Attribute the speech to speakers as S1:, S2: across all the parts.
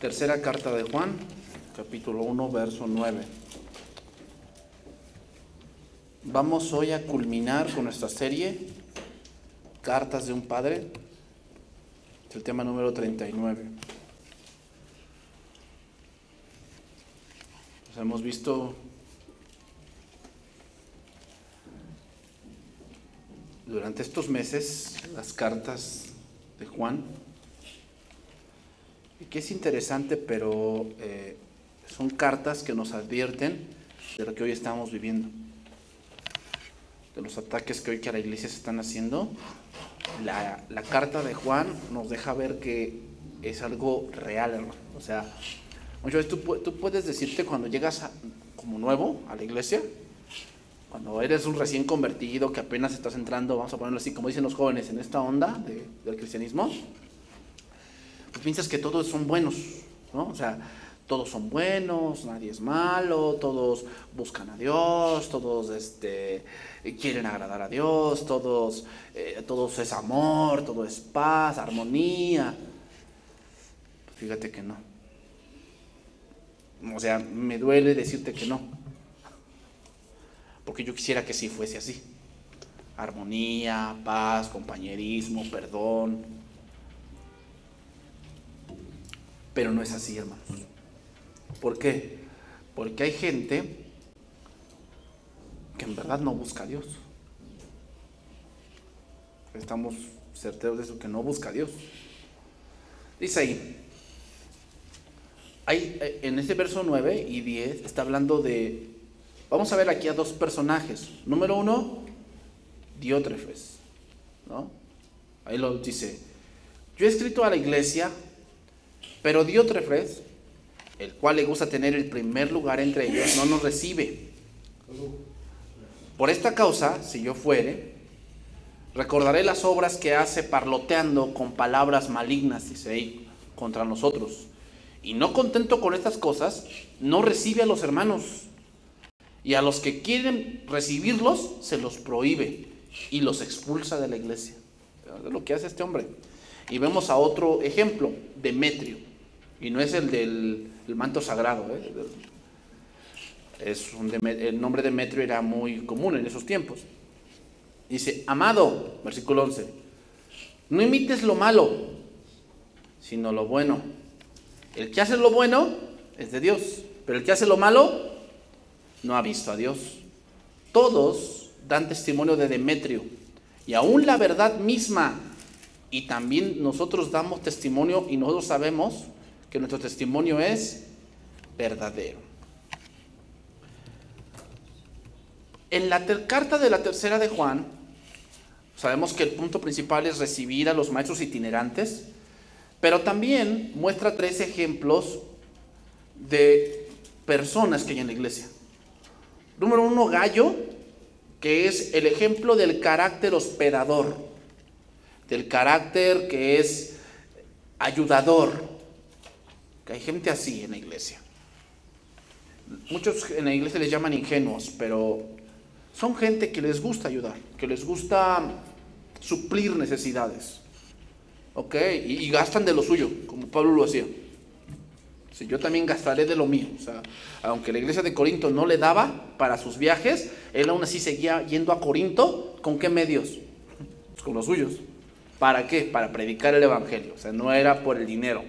S1: Tercera carta de Juan, capítulo 1, verso 9. Vamos hoy a culminar con nuestra serie Cartas de un Padre. Es el tema número 39. Pues hemos visto durante estos meses las cartas de Juan, y que es interesante, pero son cartas que nos advierten de lo que hoy estamos viviendo, de los ataques que hoy que a la iglesia se están haciendo. La carta de Juan nos deja ver que es algo real, hermano. O sea, muchas veces tú puedes decirte cuando llegas como nuevo a la iglesia, cuando eres un recién convertido, que apenas estás entrando, vamos a ponerlo así, como dicen los jóvenes, en esta onda del cristianismo, pues piensas que todos son buenos, ¿no? O sea, todos son buenos, nadie es malo, todos buscan a Dios, todos quieren agradar a Dios, todos es amor, todo es paz, armonía. Pues fíjate que no. O sea, me duele decirte que no, porque yo quisiera que sí fuese así. Armonía, paz, compañerismo, perdón. Pero no es así, hermanos. ¿Por qué? Porque hay gente que en verdad no busca a Dios. Estamos certeros de eso, que no busca a Dios. Dice ahí, en ese verso 9 y 10, está hablando de... Vamos a ver aquí a dos personajes. Número uno, Diótrefes, ¿no? Ahí lo dice: yo he escrito a la iglesia, pero Diótrefes, el cual le gusta tener el primer lugar entre ellos, no nos recibe. Por esta causa, si yo fuere, recordaré las obras que hace parloteando con palabras malignas, dice ahí, contra nosotros. Y no contento con estas cosas, no recibe a los hermanos. Y a los que quieren recibirlos, se los prohíbe y los expulsa de la iglesia. Es lo que hace este hombre. Y vemos a otro ejemplo, Demetrio. Y no es el del manto sagrado. El nombre Demetrio era muy común en esos tiempos. Dice: amado, versículo 11, no imites lo malo, sino lo bueno. El que hace lo bueno es de Dios, pero el que hace lo malo no ha visto a Dios. Todos dan testimonio de Demetrio, y aún la verdad misma, y también nosotros damos testimonio, y nosotros sabemos que nuestro testimonio es verdadero. En la carta de la tercera de Juan, sabemos que el punto principal es recibir a los maestros itinerantes, pero también muestra tres ejemplos de personas que hay en la iglesia. Número uno, Gallo, que es el ejemplo del carácter hospedador, del carácter que es ayudador. Que hay gente así en la iglesia. Muchos en la iglesia les llaman ingenuos, pero son gente que les gusta ayudar, que les gusta suplir necesidades. ¿Ok? Y gastan de lo suyo, como Pablo lo hacía. Sí, yo también gastaré de lo mío. O sea, aunque la iglesia de Corinto no le daba para sus viajes, él aún así seguía yendo a Corinto. ¿Con qué medios? Pues con los suyos. ¿Para qué? Para predicar el evangelio. O sea, no era por el dinero.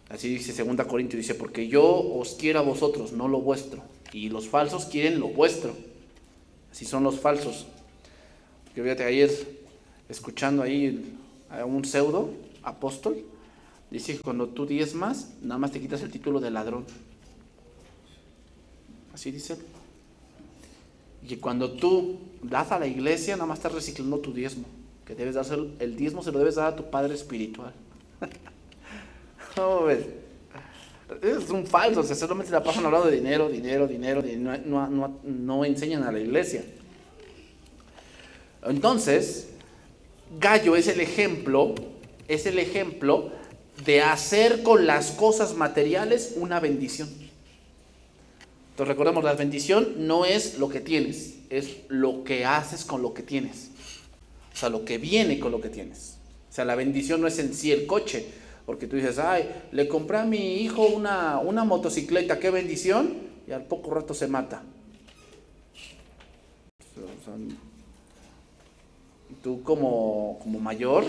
S1: Así dice 2 Corintios, dice: porque yo os quiero a vosotros, no lo vuestro. Y los falsos quieren lo vuestro. Así son los falsos. Yo fíjate, ayer escuchando ahí a un pseudo apóstol, dice que cuando tú diezmas, nada más te quitas el título de ladrón. Así dice él. Y que cuando tú das a la iglesia, nada más estás reciclando tu diezmo. Que debes darse el diezmo, se lo debes dar a tu padre espiritual. ¿Cómo ves? Es un falso, o sea, solamente la pasan hablando de dinero, no enseñan a la iglesia. Entonces, Gallo es el ejemplo de hacer con las cosas materiales una bendición. Entonces recordemos, la bendición no es lo que tienes, es lo que haces con lo que tienes. O sea, lo que viene con lo que tienes. O sea, la bendición no es en sí el coche, Porque tú dices, ay, le compré a mi hijo una motocicleta, qué bendición, y al poco rato se mata. O sea, tú como mayor,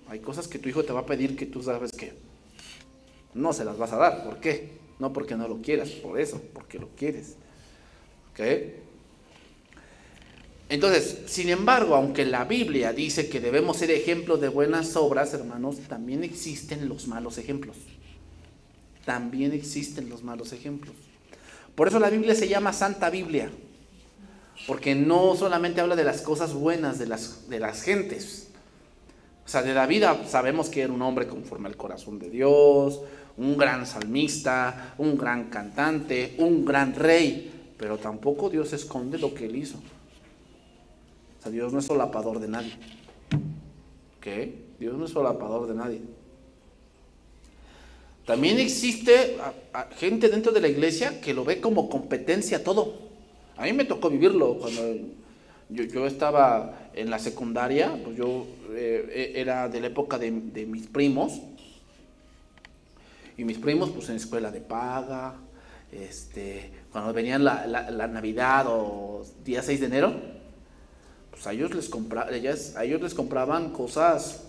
S1: hay cosas que tu hijo te va a pedir que tú sabes que no se las vas a dar. ¿Por qué? No porque no lo quieras, por eso, porque lo quieres. ¿Ok? Entonces, sin embargo, aunque la Biblia dice que debemos ser ejemplos de buenas obras, hermanos, también existen los malos ejemplos. También existen los malos ejemplos. Por eso la Biblia se llama Santa Biblia, porque no solamente habla de las cosas buenas de las gentes. O sea, de David sabemos que era un hombre conforme al corazón de Dios, un gran salmista, un gran cantante, un gran rey, pero tampoco Dios esconde lo que él hizo. O sea, Dios no es solapador de nadie. ¿Ok? Dios no es solapador de nadie. También existe gente dentro de la iglesia que lo ve como competencia todo. A mí me tocó vivirlo cuando yo estaba en la secundaria, pues yo era de la época de mis primos. Y mis primos, pues en escuela de paga, cuando venían la Navidad o día 6 de enero, pues a ellos les compraban cosas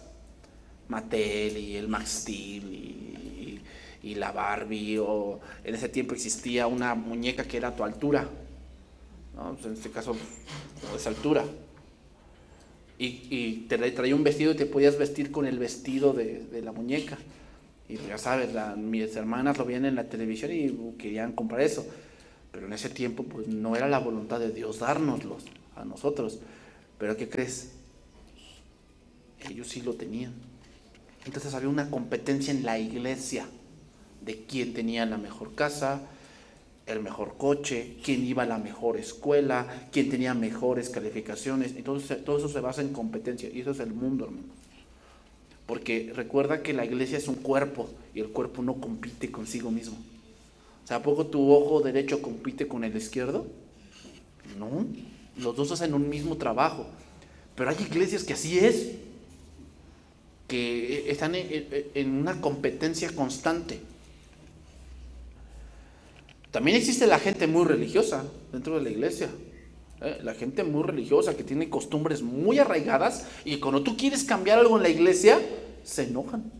S1: Mattel y el Max Steel y la Barbie, o en ese tiempo existía una muñeca que era a tu altura, ¿no? Pues en este caso, de esa altura. Y te traía un vestido y te podías vestir con el vestido de la muñeca. Y ya sabes, mis hermanas lo veían en la televisión y querían comprar eso. Pero en ese tiempo pues no era la voluntad de Dios dárnoslos a nosotros. Pero ¿qué crees? Ellos sí lo tenían. Entonces había una competencia en la iglesia de quién tenía la mejor casa, el mejor coche, quién iba a la mejor escuela, quién tenía mejores calificaciones. Entonces todo eso se basa en competencia, y eso es el mundo, hermano. Porque recuerda que la iglesia es un cuerpo y el cuerpo no compite consigo mismo. O sea, ¿a poco tu ojo derecho compite con el izquierdo? No, los dos hacen un mismo trabajo. Pero hay iglesias que así es, que están en una competencia constante. También existe la gente muy religiosa dentro de la iglesia. La gente muy religiosa que tiene costumbres muy arraigadas, y cuando tú quieres cambiar algo en la iglesia, se enojan.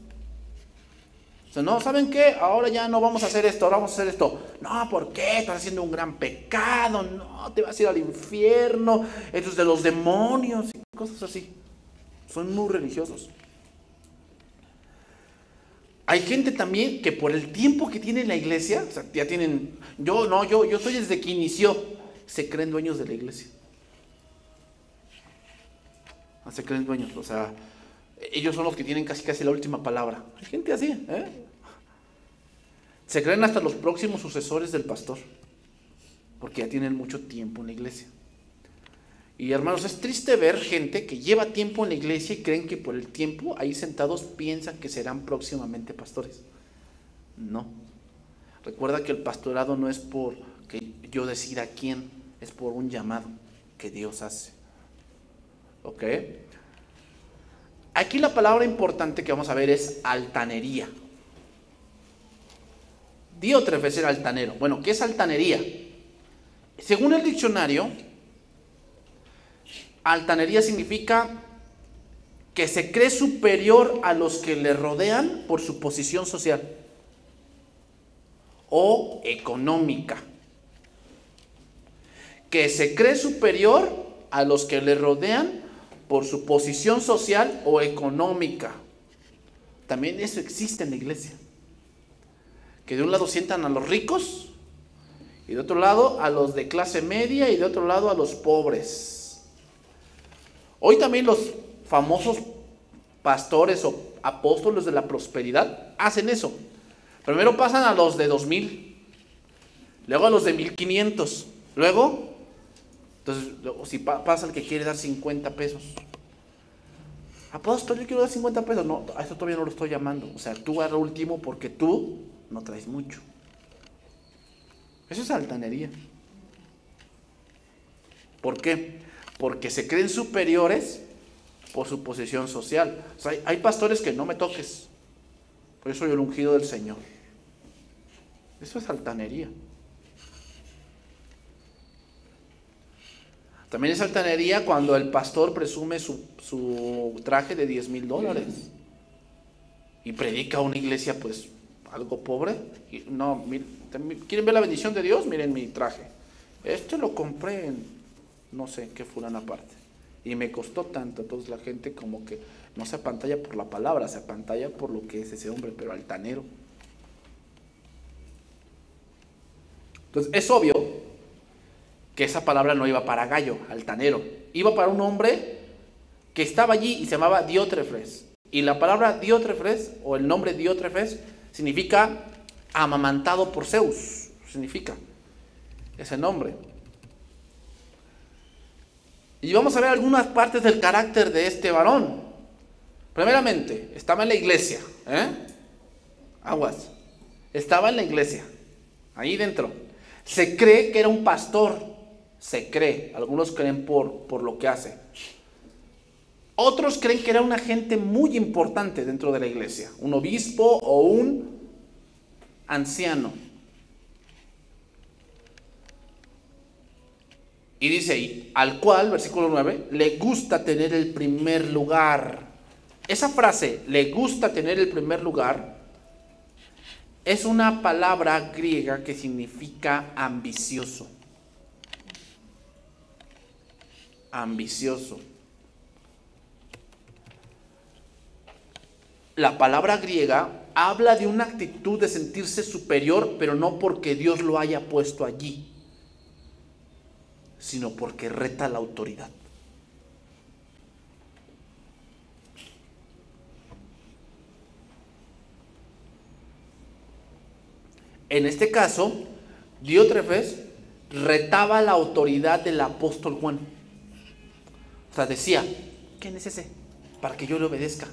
S1: O sea, no, ¿saben qué? Ahora ya no vamos a hacer esto, ahora vamos a hacer esto. No, ¿por qué? Estás haciendo un gran pecado, no, te vas a ir al infierno, esto es de los demonios y cosas así. Son muy religiosos. Hay gente también que por el tiempo que tiene en la iglesia, o sea, ya tienen, yo estoy desde que inició, se creen dueños de la iglesia. Se creen dueños, o sea, ellos son los que tienen casi la última palabra. Hay gente así, ¿eh? Se creen hasta los próximos sucesores del pastor, porque ya tienen mucho tiempo en la iglesia. Y hermanos, es triste ver gente que lleva tiempo en la iglesia y creen que por el tiempo ahí sentados piensan que serán próximamente pastores. No. Recuerda que el pastorado no es por que yo decida quién, es por un llamado que Dios hace. ¿Ok? Aquí la palabra importante que vamos a ver es altanería. Diótrefes era altanero. Bueno, ¿qué es altanería? Según el diccionario, altanería significa que se cree superior a los que le rodean por su posición social o económica. Que se cree superior a los que le rodean por su posición social o económica. También eso existe en la iglesia. Que de un lado sientan a los ricos y de otro lado a los de clase media y de otro lado a los pobres. Hoy también los famosos pastores o apóstoles de la prosperidad hacen eso. Primero pasan a los de 2,000, luego a los de 1,500, luego, entonces, si pasa el que quiere dar 50 pesos. Apóstol, yo quiero dar 50 pesos. No, a esto todavía no lo estoy llamando. O sea, tú al último porque tú no traes mucho. Eso es altanería. ¿Por qué? Porque se creen superiores por su posición social. O sea, hay pastores que no me toques. Por eso soy el ungido del Señor. Eso es altanería. También es altanería cuando el pastor presume su traje de $10,000 y predica a una iglesia pues algo pobre. Y, no, ¿quieren ver la bendición de Dios? Miren mi traje. Este lo compré en no sé qué fulana aparte y me costó tanto. Entonces la gente como que no se apantalla por la palabra, se apantalla por lo que es ese hombre, pero altanero. Entonces es obvio que esa palabra no iba para Gallo, altanero. Iba para un hombre que estaba allí y se llamaba Diótrefes. Y la palabra Diótrefes, o el nombre Diótrefes, significa amamantado por Zeus. Significa ese nombre. Y vamos a ver algunas partes del carácter de este varón. Primeramente, estaba en la iglesia. Aguas. Estaba en la iglesia. Ahí dentro. Se cree que era un pastor. Se cree. Algunos creen por lo que hace. Otros creen que era un agente muy importante dentro de la iglesia. Un obispo o un anciano. Y dice ahí, al cual, versículo 9, le gusta tener el primer lugar. Esa frase, le gusta tener el primer lugar, es una palabra griega que significa ambicioso. Ambicioso. La palabra griega habla de una actitud de sentirse superior, pero no porque Dios lo haya puesto allí, sino porque reta la autoridad. En este caso, Diótrefes retaba la autoridad del apóstol Juan. O sea, decía, ¿quién es ese? Para que yo le obedezca.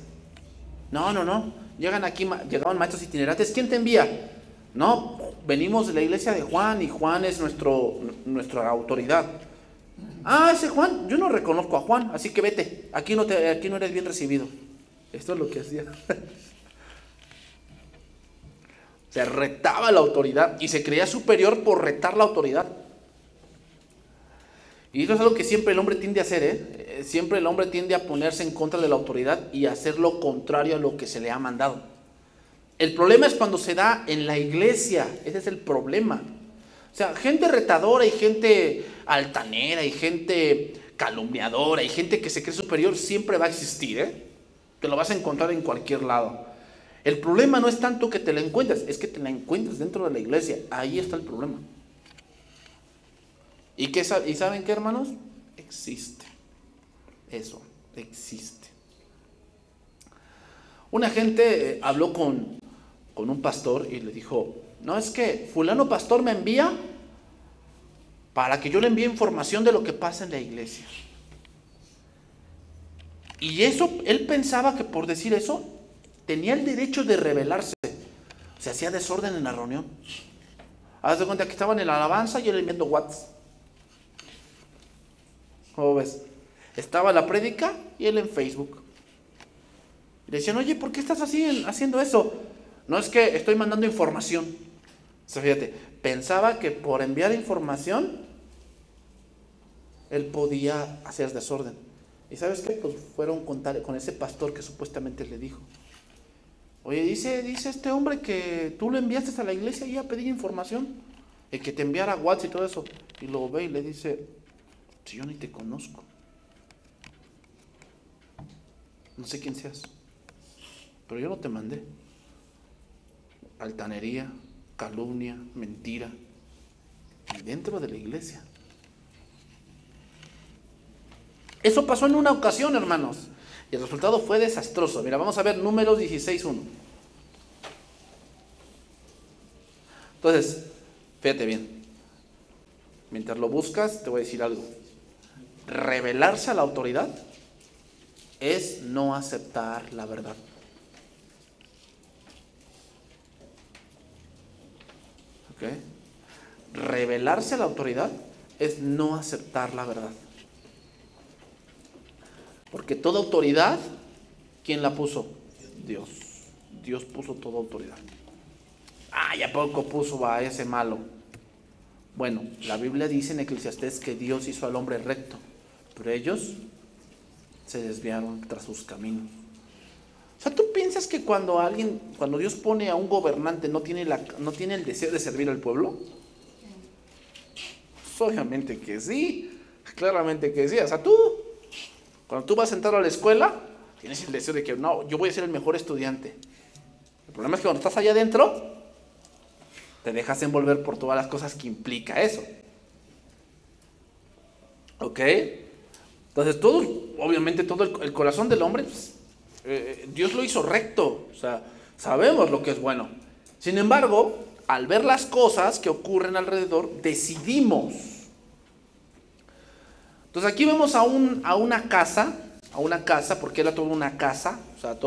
S1: No. Llegaban maestros itinerantes. ¿Quién te envía? No, venimos de la iglesia de Juan y Juan es nuestra autoridad. Ah, ese Juan, yo no reconozco a Juan, así que vete. Aquí no eres bien recibido. Esto es lo que hacía. Se retaba la autoridad y se creía superior por retar la autoridad. Y eso es algo que siempre el hombre tiende a hacer, Siempre el hombre tiende a ponerse en contra de la autoridad y a hacer lo contrario a lo que se le ha mandado. El problema es cuando se da en la iglesia. Ese es el problema. O sea, gente retadora y gente altanera y gente calumniadora y gente que se cree superior siempre va a existir, Te lo vas a encontrar en cualquier lado. El problema no es tanto que te la encuentres, es que te la encuentres dentro de la iglesia. Ahí está el problema. ¿Y saben qué, hermanos? Existe. Eso, existe. Una gente habló con un pastor y le dijo, no, es que fulano pastor me envía para que yo le envíe información de lo que pasa en la iglesia. Y eso, él pensaba que por decir eso, tenía el derecho de rebelarse. Se hacía desorden en la reunión. Haz de cuenta que estaban en la alabanza y él enviando WhatsApp. ¿Cómo ves? Estaba la prédica y él en Facebook. Y le decían, oye, ¿por qué estás haciendo eso? No, es que estoy mandando información. O sea, fíjate, pensaba que por enviar información él podía hacer desorden. ¿Y sabes qué? Pues fueron con ese pastor que supuestamente le dijo, oye, dice este hombre que tú lo enviaste a la iglesia y a pedir información, y que te enviara WhatsApp y todo eso. Y lo ve y le dice, si yo ni te conozco, no sé quién seas, pero yo no te mandé. Altanería, calumnia, mentira, y dentro de la iglesia. Eso pasó en una ocasión, hermanos, y el resultado fue desastroso. Mira, vamos a ver Números 16:1. Entonces, fíjate bien. Mientras lo buscas, te voy a decir algo. Rebelarse a la autoridad es no aceptar la verdad. ¿Ok? Rebelarse a la autoridad es no aceptar la verdad. Porque toda autoridad, ¿quién la puso? Dios. Dios puso toda autoridad. ¿Y a poco puso a ese malo? Bueno, la Biblia dice en Eclesiastés que Dios hizo al hombre recto, pero ellos se desviaron tras sus caminos. O sea, ¿tú piensas que cuando Dios pone a un gobernante no tiene el deseo de servir al pueblo? Pues obviamente que sí, claramente que sí. O sea, cuando tú vas a entrar a la escuela, tienes el deseo de que no, yo voy a ser el mejor estudiante. El problema es que cuando estás allá adentro, te dejas envolver por todas las cosas que implica eso. ¿Ok? Entonces, obviamente todo el corazón del hombre, pues, Dios lo hizo recto. O sea, sabemos lo que es bueno. Sin embargo, al ver las cosas que ocurren alrededor, decidimos. Entonces aquí vemos a una casa, porque era toda una casa. O sea,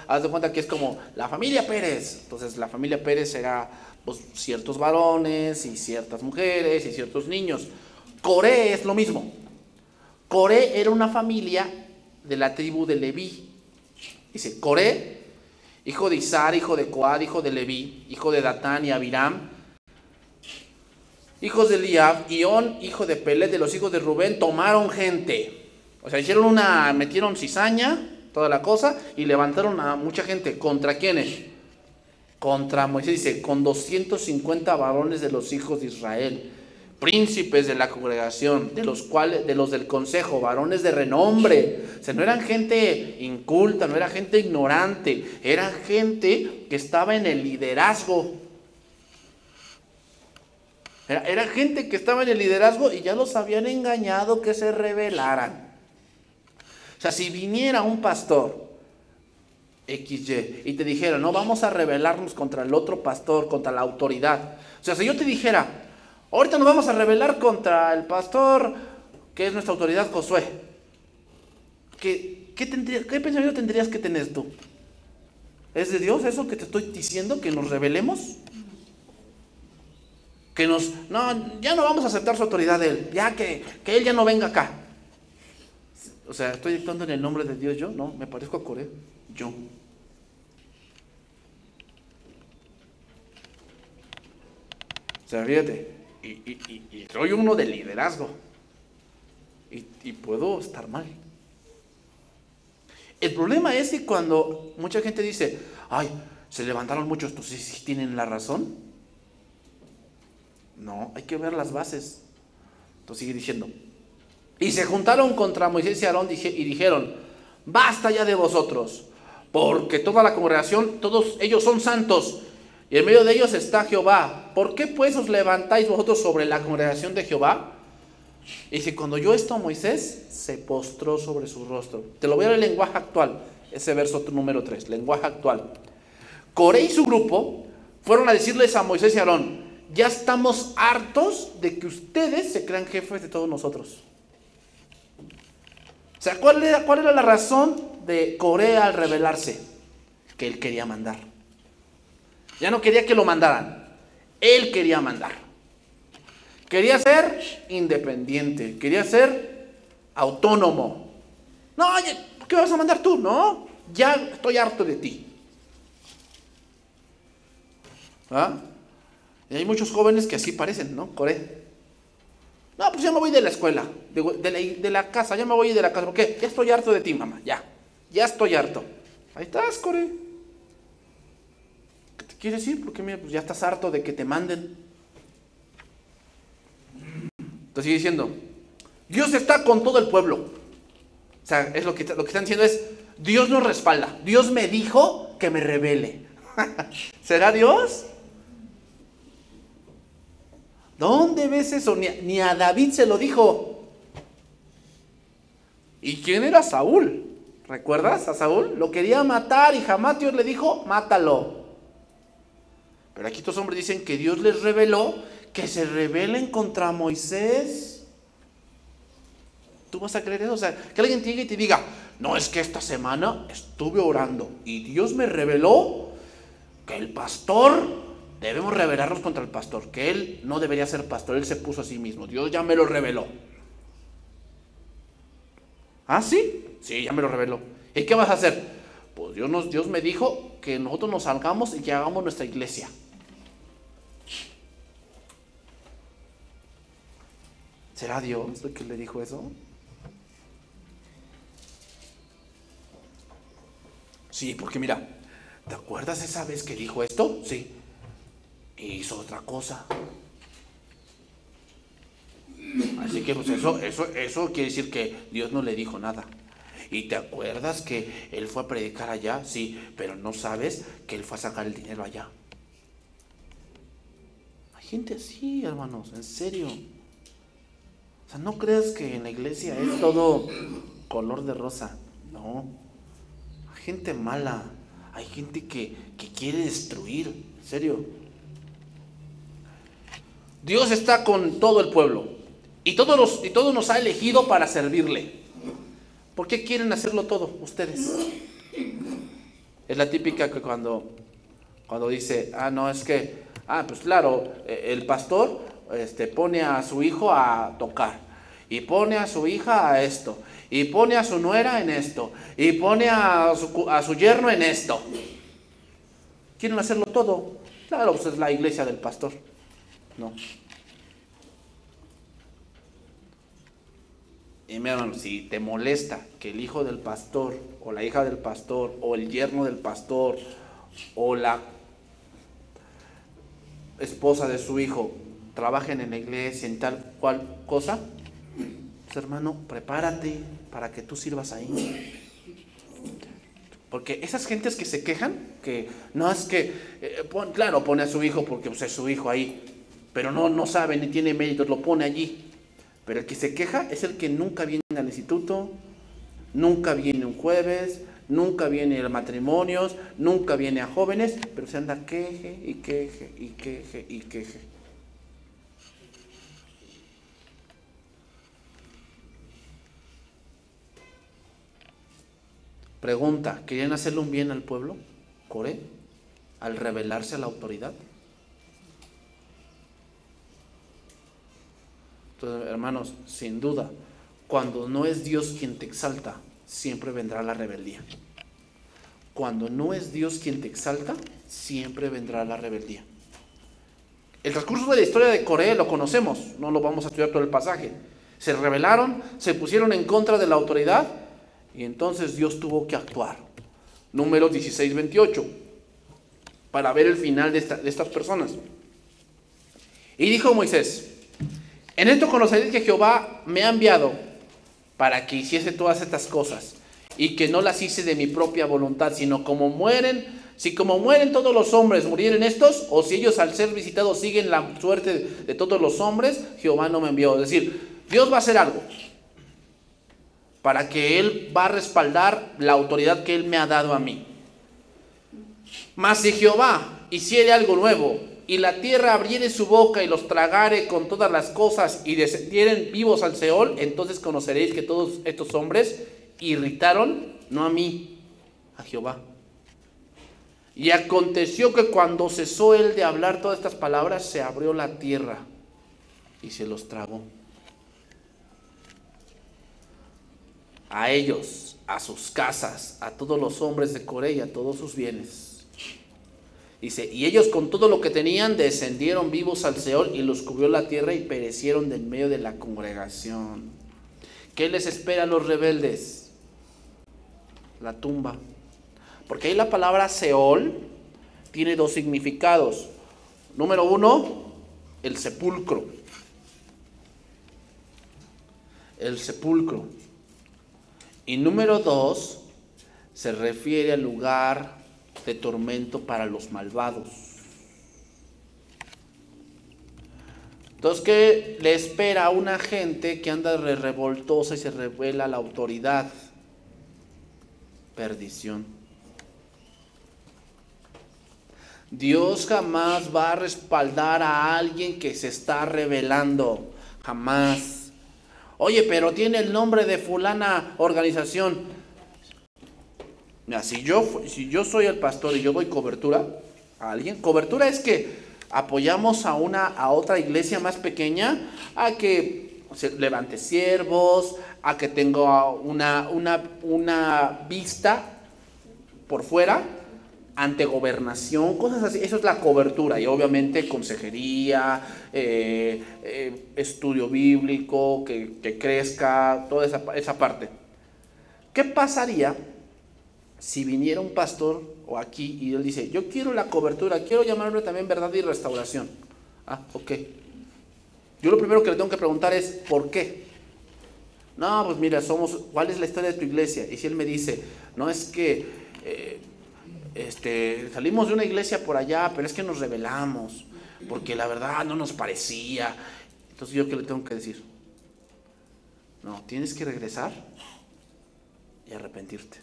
S1: haz de cuenta que es como la familia Pérez. Entonces la familia Pérez era pues ciertos varones y ciertas mujeres y ciertos niños. Coré es lo mismo. Coré era una familia de la tribu de Leví. Dice, Coré, hijo de Izar, hijo de Coad, hijo de Leví, hijo de Datán y Abiram, hijos de Eliab, Ión, hijo de Pelet, de los hijos de Rubén, tomaron gente. O sea, metieron cizaña, toda la cosa, y levantaron a mucha gente. ¿Contra quiénes? Contra Moisés, dice, con 250 varones de los hijos de Israel, príncipes de la congregación, de los del consejo, varones de renombre. O sea, no eran gente inculta, no era gente ignorante, era gente que estaba en el liderazgo. Era gente que estaba en el liderazgo y ya los habían engañado que se rebelaran. O sea, si viniera un pastor XY y te dijera, no, vamos a rebelarnos contra el otro pastor, contra la autoridad. O sea, si yo te dijera, ahorita nos vamos a rebelar contra el pastor que es nuestra autoridad, Josué, ¿qué pensamiento tendrías que tener tú? ¿Es de Dios eso que te estoy diciendo, que nos rebelemos? No, ya no vamos a aceptar su autoridad de él, ya que él ya no venga acá. O sea, estoy actuando en el nombre de Dios yo, no, me parezco a Coré, yo. O sea, fíjate, y soy uno de liderazgo, y puedo estar mal. El problema es que cuando mucha gente dice, se levantaron muchos, entonces sí tienen la razón. No, hay que ver las bases. Entonces sigue diciendo, y se juntaron contra Moisés y Aarón y dijeron, basta ya de vosotros, porque toda la congregación, todos ellos son santos, y en medio de ellos está Jehová. ¿Por qué pues os levantáis vosotros sobre la congregación de Jehová? Y dice, cuando oyó esto Moisés, se postró sobre su rostro. Te lo voy a dar en lenguaje actual, ese verso número 3, lenguaje actual. Coré y su grupo fueron a decirles a Moisés y Aarón, ya estamos hartos de que ustedes se crean jefes de todos nosotros. O sea, ¿cuál era la razón de Coré al rebelarse? Que él quería mandar. Ya no quería que lo mandaran. Él quería mandar. Quería ser independiente. Quería ser autónomo. No, oye, ¿por qué me vas a mandar tú? No, ya estoy harto de ti. Y hay muchos jóvenes que así parecen, ¿no? Coré. No, pues ya me voy de la escuela, de la casa, ya me voy de la casa. ¿Por qué? Ya estoy harto de ti, mamá, ya estoy harto. Ahí estás, Coré. ¿Qué te quieres ir? Porque mira, pues ya estás harto de que te manden. Entonces sigue diciendo, Dios está con todo el pueblo. O sea, es lo que están diciendo es, Dios nos respalda. Dios me dijo que me rebele. ¿Será Dios? ¿Dónde ves eso? Ni a David se lo dijo. ¿Y quién era Saúl? ¿Recuerdas a Saúl? Lo quería matar y jamás Dios le dijo, mátalo. Pero aquí estos hombres dicen que Dios les reveló que se rebelen contra Moisés. ¿Tú vas a creer eso? O sea, que alguien te llegue y te diga, no, es que esta semana estuve orando y Dios me reveló que el pastor... Debemos rebelarnos contra el pastor, que él no debería ser pastor, él se puso a sí mismo. Dios ya me lo reveló. ¿Ah, sí? Sí, ya me lo reveló. ¿Y qué vas a hacer? Pues Dios me dijo que nosotros nos salgamos y que hagamos nuestra iglesia. ¿Será Dios el que le dijo eso? Sí, porque mira, ¿te acuerdas esa vez que dijo esto? Sí. Y hizo otra cosa. Así que pues eso quiere decir que Dios no le dijo nada. ¿Y te acuerdas que él fue a predicar allá? Sí, pero no sabes que él fue a sacar el dinero allá. Hay gente así, hermanos, en serio. O sea, no creas que en la iglesia es todo color de rosa. No. Hay gente mala. Hay gente que quiere destruir. En serio. Dios está con todo el pueblo. Y todos nos ha elegido para servirle. ¿Por qué quieren hacerlo todo ustedes? Es la típica que cuando dice, no, es que, pues claro, el pastor pone a su hijo a tocar, y pone a su hija a esto, y pone a su nuera en esto, y pone a su yerno en esto. Quieren hacerlo todo. Claro, pues es la iglesia del pastor. No. Y mi hermano, si te molesta que el hijo del pastor, o la hija del pastor, o el yerno del pastor, o la esposa de su hijo trabajen en la iglesia en tal cual cosa, pues hermano, prepárate para que tú sirvas ahí. Porque esas gentes que se quejan, que no es que, claro, pone a su hijo porque pues, es su hijo ahí, pero no sabe ni tiene méritos, lo pone allí. Pero el que se queja es el que nunca viene al instituto, nunca viene un jueves, nunca viene a matrimonios, nunca viene a jóvenes, pero se anda queje y queje y queje y queje. Pregunta, ¿querían hacerle un bien al pueblo, Coré, al rebelarse a la autoridad? Entonces, hermanos, sin duda, cuando no es Dios quien te exalta, siempre vendrá la rebeldía. Cuando no es Dios quien te exalta, siempre vendrá la rebeldía. El transcurso de la historia de Coré lo conocemos, no lo vamos a estudiar todo el pasaje. Se rebelaron, se pusieron en contra de la autoridad y entonces Dios tuvo que actuar. Números 16-28, para ver el final de estas personas. Y dijo Moisés: en esto conoceréis que Jehová me ha enviado para que hiciese todas estas cosas, y que no las hice de mi propia voluntad, sino si como mueren todos los hombres murieren estos, o si ellos al ser visitados siguen la suerte de todos los hombres, Jehová no me envió. Es decir, Dios va a hacer algo para que Él va a respaldar la autoridad que Él me ha dado a mí. Mas si Jehová hiciere algo nuevo, y la tierra abriere su boca y los tragare con todas las cosas y descendieren vivos al Seol, entonces conoceréis que todos estos hombres irritaron, no a mí, a Jehová. Y aconteció que cuando cesó él de hablar todas estas palabras, se abrió la tierra y se los tragó. A ellos, a sus casas, a todos los hombres de Coré y a todos sus bienes. Dice, y ellos con todo lo que tenían descendieron vivos al Seol y los cubrió la tierra y perecieron de en medio de la congregación. ¿Qué les espera a los rebeldes? La tumba. Porque ahí la palabra Seol tiene dos significados. Número uno, el sepulcro. El sepulcro. Y número dos, se refiere al lugar de tormento para los malvados. Entonces, ¿qué le espera a una gente que anda revoltosa y se revela a la autoridad? Perdición. Dios jamás va a respaldar a alguien que se está rebelando. Jamás. Oye, pero tiene el nombre de fulana organización. Mira, si yo soy el pastor y yo doy cobertura a alguien, cobertura es que apoyamos a otra iglesia más pequeña a que se levante siervos, a que tenga una vista por fuera ante gobernación, cosas así. Eso es la cobertura. Y obviamente consejería, estudio bíblico, que crezca, toda esa parte. ¿Qué pasaría si viniera un pastor o aquí y él dice, yo quiero la cobertura, quiero llamarme también verdad y restauración? Ah, ok. Yo lo primero que le tengo que preguntar es, ¿por qué? No, pues mira, ¿cuál es la historia de tu iglesia? Y si él me dice, no, es que salimos de una iglesia por allá, pero es que nos rebelamos, porque la verdad no nos parecía. Entonces, ¿yo qué le tengo que decir? No, tienes que regresar y arrepentirte.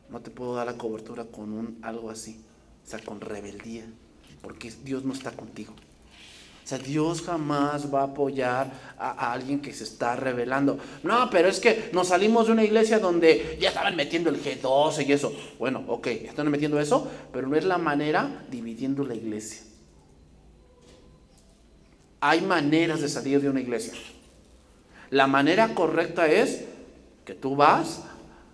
S1: No te puedo dar la cobertura con algo así, o sea, con rebeldía, porque Dios no está contigo. O sea, Dios jamás va a apoyar a alguien que se está rebelando. No, pero es que nos salimos de una iglesia donde ya estaban metiendo el G12 y eso. Bueno, ok, están metiendo eso, pero no es la manera dividiendo la iglesia. Hay maneras de salir de una iglesia. La manera correcta es que tú vas.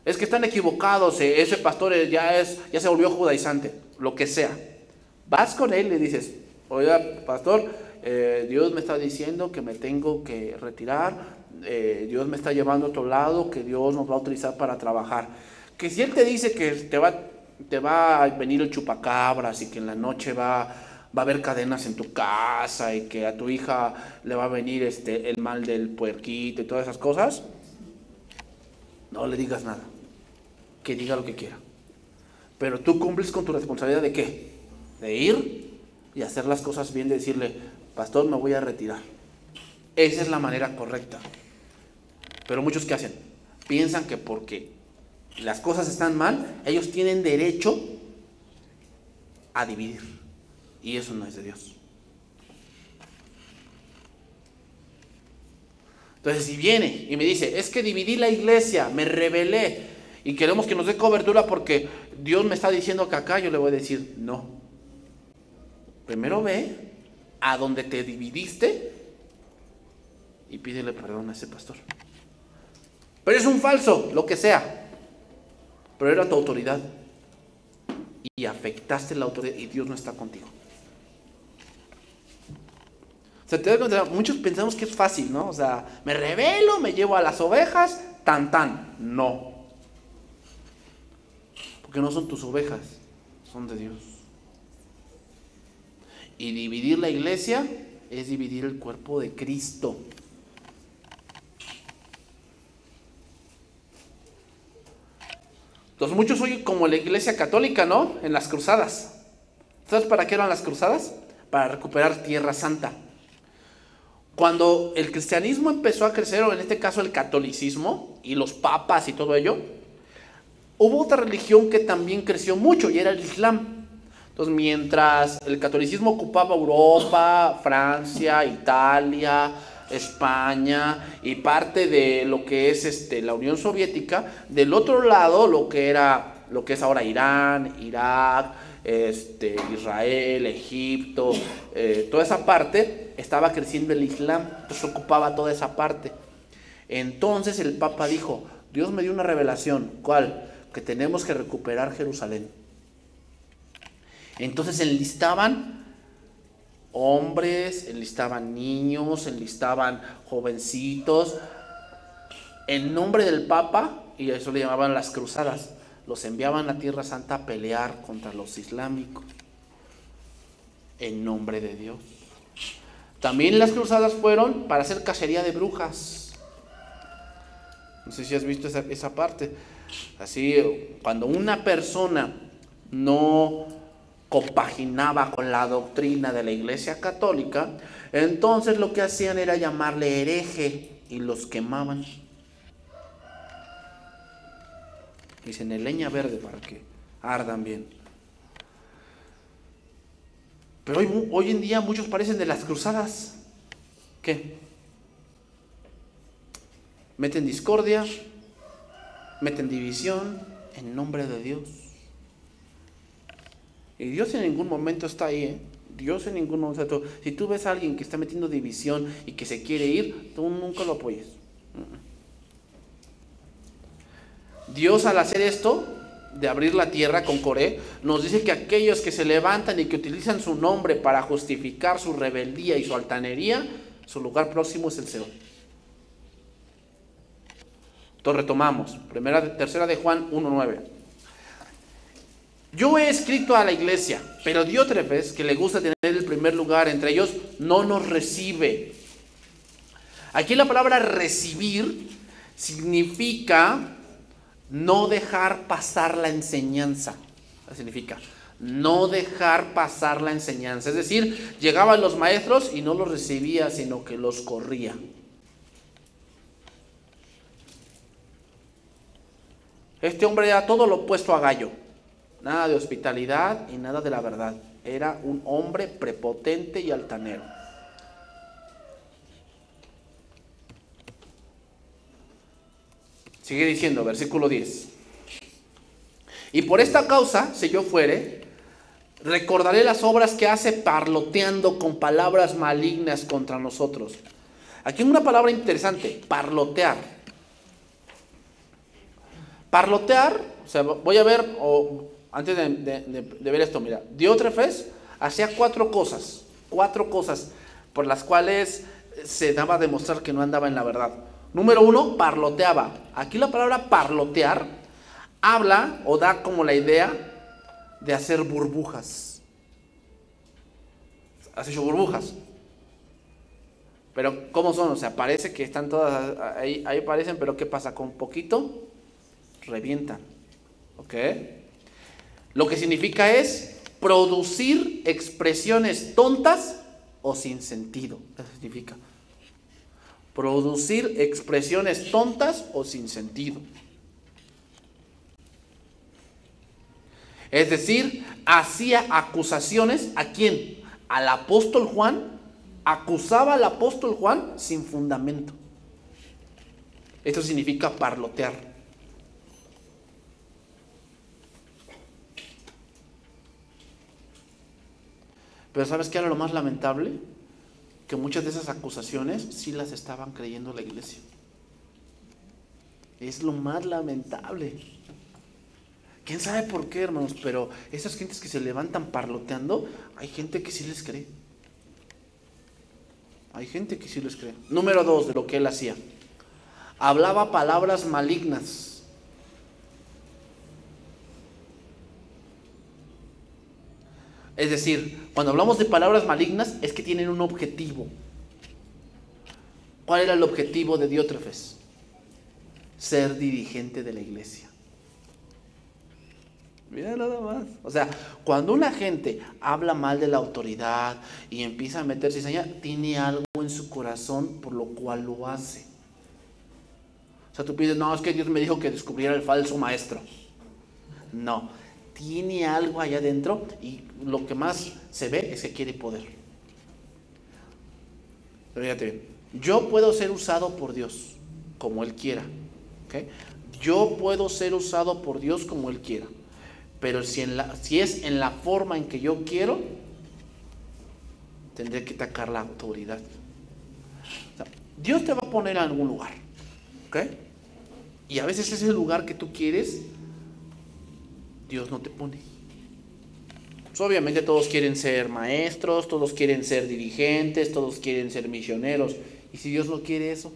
S1: Es que están equivocados, ese pastor ya se volvió judaizante, lo que sea. Vas con él y le dices, oiga, pastor, Dios me está diciendo que me tengo que retirar, Dios me está llevando a otro lado, que Dios nos va a utilizar para trabajar. Que si él te dice que te va a venir el chupacabras y que en la noche va a haber cadenas en tu casa y que a tu hija le va a venir el mal del puerquito y todas esas cosas, no le digas nada, que diga lo que quiera. Pero tú cumples con tu responsabilidad de ¿qué? De ir y hacer las cosas bien, de decirle, pastor, me voy a retirar. Esa es la manera correcta. Pero muchos ¿qué hacen? Piensan que porque las cosas están mal, ellos tienen derecho a dividir. Y eso no es de Dios. Entonces, si viene y me dice, es que dividí la iglesia, me rebelé y queremos que nos dé cobertura porque Dios me está diciendo que acá, yo le voy a decir, no. Primero ve a donde te dividiste y pídele perdón a ese pastor. Pero es un falso, lo que sea. Pero era tu autoridad. Y afectaste la autoridad y Dios no está contigo. O sea, te das cuenta, muchos pensamos que es fácil, ¿no? O sea, me rebelo, me llevo a las ovejas, tan. No. Porque no son tus ovejas, son de Dios. Y dividir la iglesia es dividir el cuerpo de Cristo. Entonces muchos oyen como la iglesia católica, ¿no? En las cruzadas. ¿Sabes para qué eran las cruzadas? Para recuperar Tierra Santa. Cuando el cristianismo empezó a crecer, o en este caso el catolicismo, y los papas y todo ello, hubo otra religión que también creció mucho, y era el Islam. Entonces, mientras el catolicismo ocupaba Europa, Francia, Italia, España y parte de lo que es la Unión Soviética, del otro lado lo que es ahora Irán, Irak, Israel, Egipto, toda esa parte, estaba creciendo el Islam, entonces ocupaba toda esa parte. Entonces el Papa dijo, Dios me dio una revelación, ¿cuál? Que tenemos que recuperar Jerusalén. Entonces enlistaban hombres, enlistaban niños, enlistaban jovencitos, en nombre del Papa, y a eso le llamaban las cruzadas. Los enviaban a Tierra Santa a pelear contra los islámicos, en nombre de Dios. También las cruzadas fueron para hacer cacería de brujas. No sé si has visto esa parte. Así, cuando una persona no compaginaba con la doctrina de la Iglesia Católica, entonces lo que hacían era llamarle hereje y los quemaban. Dicen en leña verde para que ardan bien. Pero hoy en día muchos parecen de las cruzadas. ¿Qué? Meten discordia, meten división en nombre de Dios. Y Dios en ningún momento está ahí, ¿eh? Dios en ningún momento. Si tú ves a alguien que está metiendo división y que se quiere ir, tú nunca lo apoyes. Dios al hacer esto de abrir la tierra con Coré, nos dice que aquellos que se levantan y que utilizan su nombre para justificar su rebeldía y su altanería, su lugar próximo es el Seol. Entonces retomamos, tercera de Juan 1:9. Yo he escrito a la iglesia, pero Diótrefes, que le gusta tener el primer lugar entre ellos, no nos recibe. Aquí la palabra recibir significa no dejar pasar la enseñanza. Significa no dejar pasar la enseñanza. Es decir, llegaban los maestros y no los recibía, sino que los corría. Este hombre era todo lo opuesto a Gayo. Nada de hospitalidad y nada de la verdad. Era un hombre prepotente y altanero. Sigue diciendo, versículo 10. Y por esta causa, si yo fuere, recordaré las obras que hace parloteando con palabras malignas contra nosotros. Aquí hay una palabra interesante, parlotear. Parlotear, o sea, voy a ver, antes de ver esto, mira, Diótrefes hacía cuatro cosas por las cuales se daba a demostrar que no andaba en la verdad. Número 1, parloteaba. Aquí la palabra parlotear habla o da como la idea de hacer burbujas. Has hecho burbujas. Pero ¿cómo son? O sea, parece que están todas ahí aparecen, pero ¿qué pasa? Con poquito revientan. ¿Ok? Lo que significa es producir expresiones tontas o sin sentido. Eso significa. Producir expresiones tontas o sin sentido. Es decir, hacía acusaciones, ¿a quién? Al apóstol Juan. Acusaba al apóstol Juan sin fundamento. Esto significa parlotear. Pero ¿sabes qué era lo más lamentable? Que muchas de esas acusaciones sí las estaban creyendo la iglesia. Es lo más lamentable. ¿Quién sabe por qué, hermanos? Pero esas gentes que se levantan parloteando, hay gente que sí les cree. Hay gente que sí les cree. Número 2 de lo que él hacía. Hablaba palabras malignas. Es decir, cuando hablamos de palabras malignas es que tienen un objetivo. ¿Cuál era el objetivo de Diótrefes? Ser dirigente de la iglesia. Mira nada más. O sea, cuando una gente habla mal de la autoridad y empieza a meterse cizaña, tiene algo en su corazón por lo cual lo hace. O sea, tú piensas, no, es que Dios me dijo que descubriera el falso maestro. No, tiene algo allá adentro y lo que más se ve es que quiere poder. Pero fíjate bien, yo puedo ser usado por Dios como Él quiera. ¿Okay? Yo puedo ser usado por Dios como Él quiera. Pero si es en la forma en que yo quiero, tendré que atacar la autoridad. O sea, Dios te va a poner en algún lugar. ¿Ok? Y a veces ese lugar que tú quieres, Dios no te pone. Pues obviamente todos quieren ser maestros, todos quieren ser dirigentes, todos quieren ser misioneros. ¿Y si Dios no quiere eso?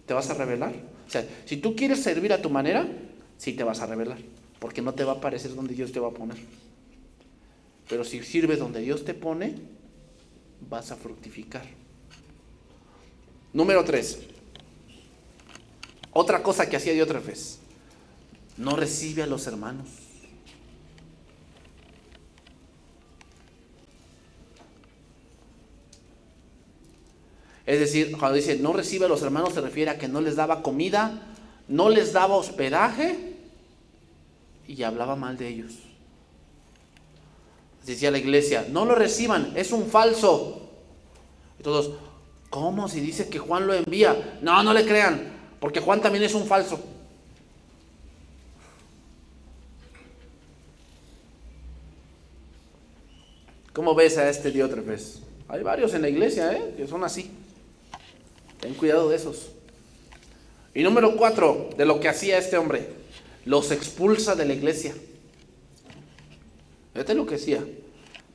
S1: ¿Te vas a rebelar? O sea, si tú quieres servir a tu manera, sí te vas a rebelar. Porque no te va a parecer donde Dios te va a poner. Pero si sirves donde Dios te pone, vas a fructificar. Número 3. Otra cosa que hacía Diótrefes. No recibe a los hermanos. Es decir, cuando dice no recibe a los hermanos, se refiere a que no les daba comida, no les daba hospedaje y hablaba mal de ellos. Decía la iglesia, no lo reciban, es un falso. Y todos, ¿cómo? Si dice que Juan lo envía. No, no le crean, porque Juan también es un falso. ¿Cómo ves a este Diótrefes? Hay varios en la iglesia, que son así. Ten cuidado de esos. Y número 4, de lo que hacía este hombre. los expulsa de la iglesia. Fíjate lo que decía.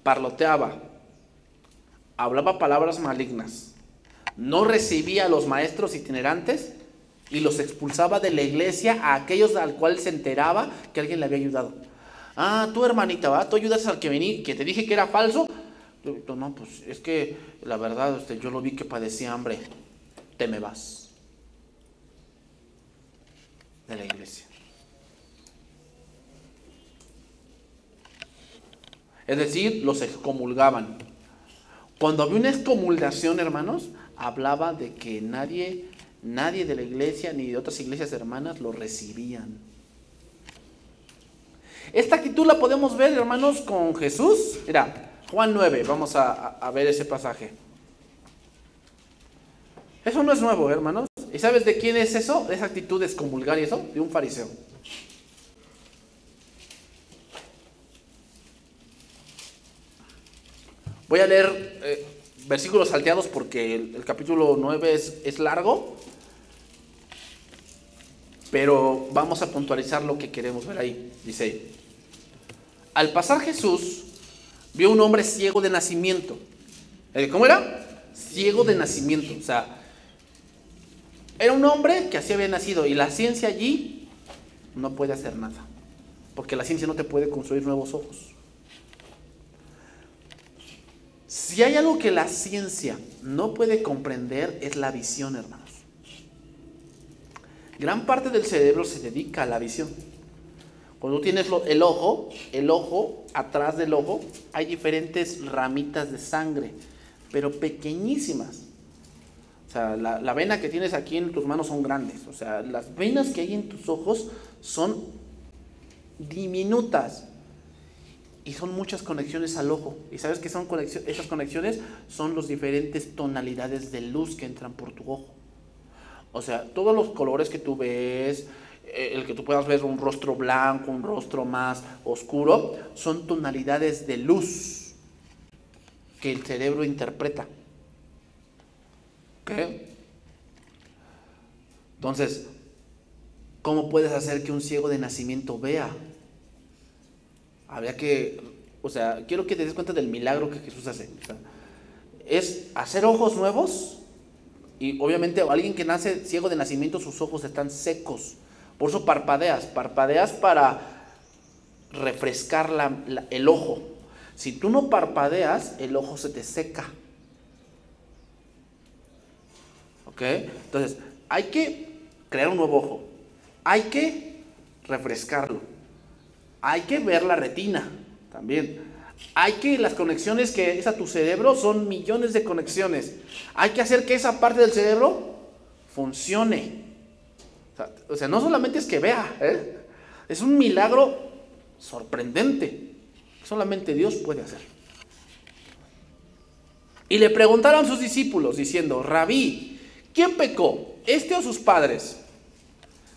S1: Parloteaba, hablaba palabras malignas, no recibía a los maestros itinerantes y los expulsaba de la iglesia a aquellos al cual se enteraba que alguien le había ayudado. Ah, tú hermanita, ¿va? Tú ayudas al que te dije que era falso. No, pues es que la verdad, yo lo vi que padecía hambre. Te me vas de la iglesia. Es decir, los excomulgaban. Cuando había una excomulgación, hermanos, hablaba de que nadie de la iglesia ni de otras iglesias hermanas lo recibían. Esta actitud la podemos ver, hermanos, con Jesús. Mira, Juan 9, vamos a ver ese pasaje. Eso no es nuevo, hermanos. ¿Y sabes de quién es eso? Esa actitud de excomulgar y eso, de un fariseo. Voy a leer versículos salteados porque el capítulo 9 es largo, pero vamos a puntualizar lo que queremos ver ahí. Dice, al pasar Jesús vio un hombre ciego de nacimiento. ¿Cómo era? Ciego de nacimiento. O sea, era un hombre que así había nacido y la ciencia allí no puede hacer nada, porque la ciencia no te puede construir nuevos ojos. Si hay algo que la ciencia no puede comprender es la visión, hermanos. Gran parte del cerebro se dedica a la visión. Cuando tú tienes el ojo, atrás del ojo, hay diferentes ramitas de sangre, pero pequeñísimas. O sea, la vena que tienes aquí en tus manos son grandes. O sea, las venas que hay en tus ojos son diminutas. Y son muchas conexiones al ojo. ¿Y sabes qué son esas conexiones? Son las diferentes tonalidades de luz que entran por tu ojo. O sea, todos los colores que tú ves, el que tú puedas ver un rostro blanco, un rostro más oscuro, son tonalidades de luz que el cerebro interpreta. ¿Ok? Entonces, ¿cómo puedes hacer que un ciego de nacimiento vea? Habría que, quiero que te des cuenta del milagro que Jesús hace. Es hacer ojos nuevos y obviamente alguien que nace ciego de nacimiento, sus ojos están secos. Por eso parpadeas para refrescar el ojo. Si tú no parpadeas, el ojo se te seca. ¿Ok? Entonces, hay que crear un nuevo ojo. Hay que refrescarlo. Hay que ver la retina también. Hay que las conexiones que es a tu cerebro son millones de conexiones. Hay que hacer que esa parte del cerebro funcione. O sea, no solamente es que vea, es un milagro sorprendente. Solamente Dios puede hacer. Y le preguntaron sus discípulos diciendo, Rabí, ¿quién pecó? ¿Este o sus padres?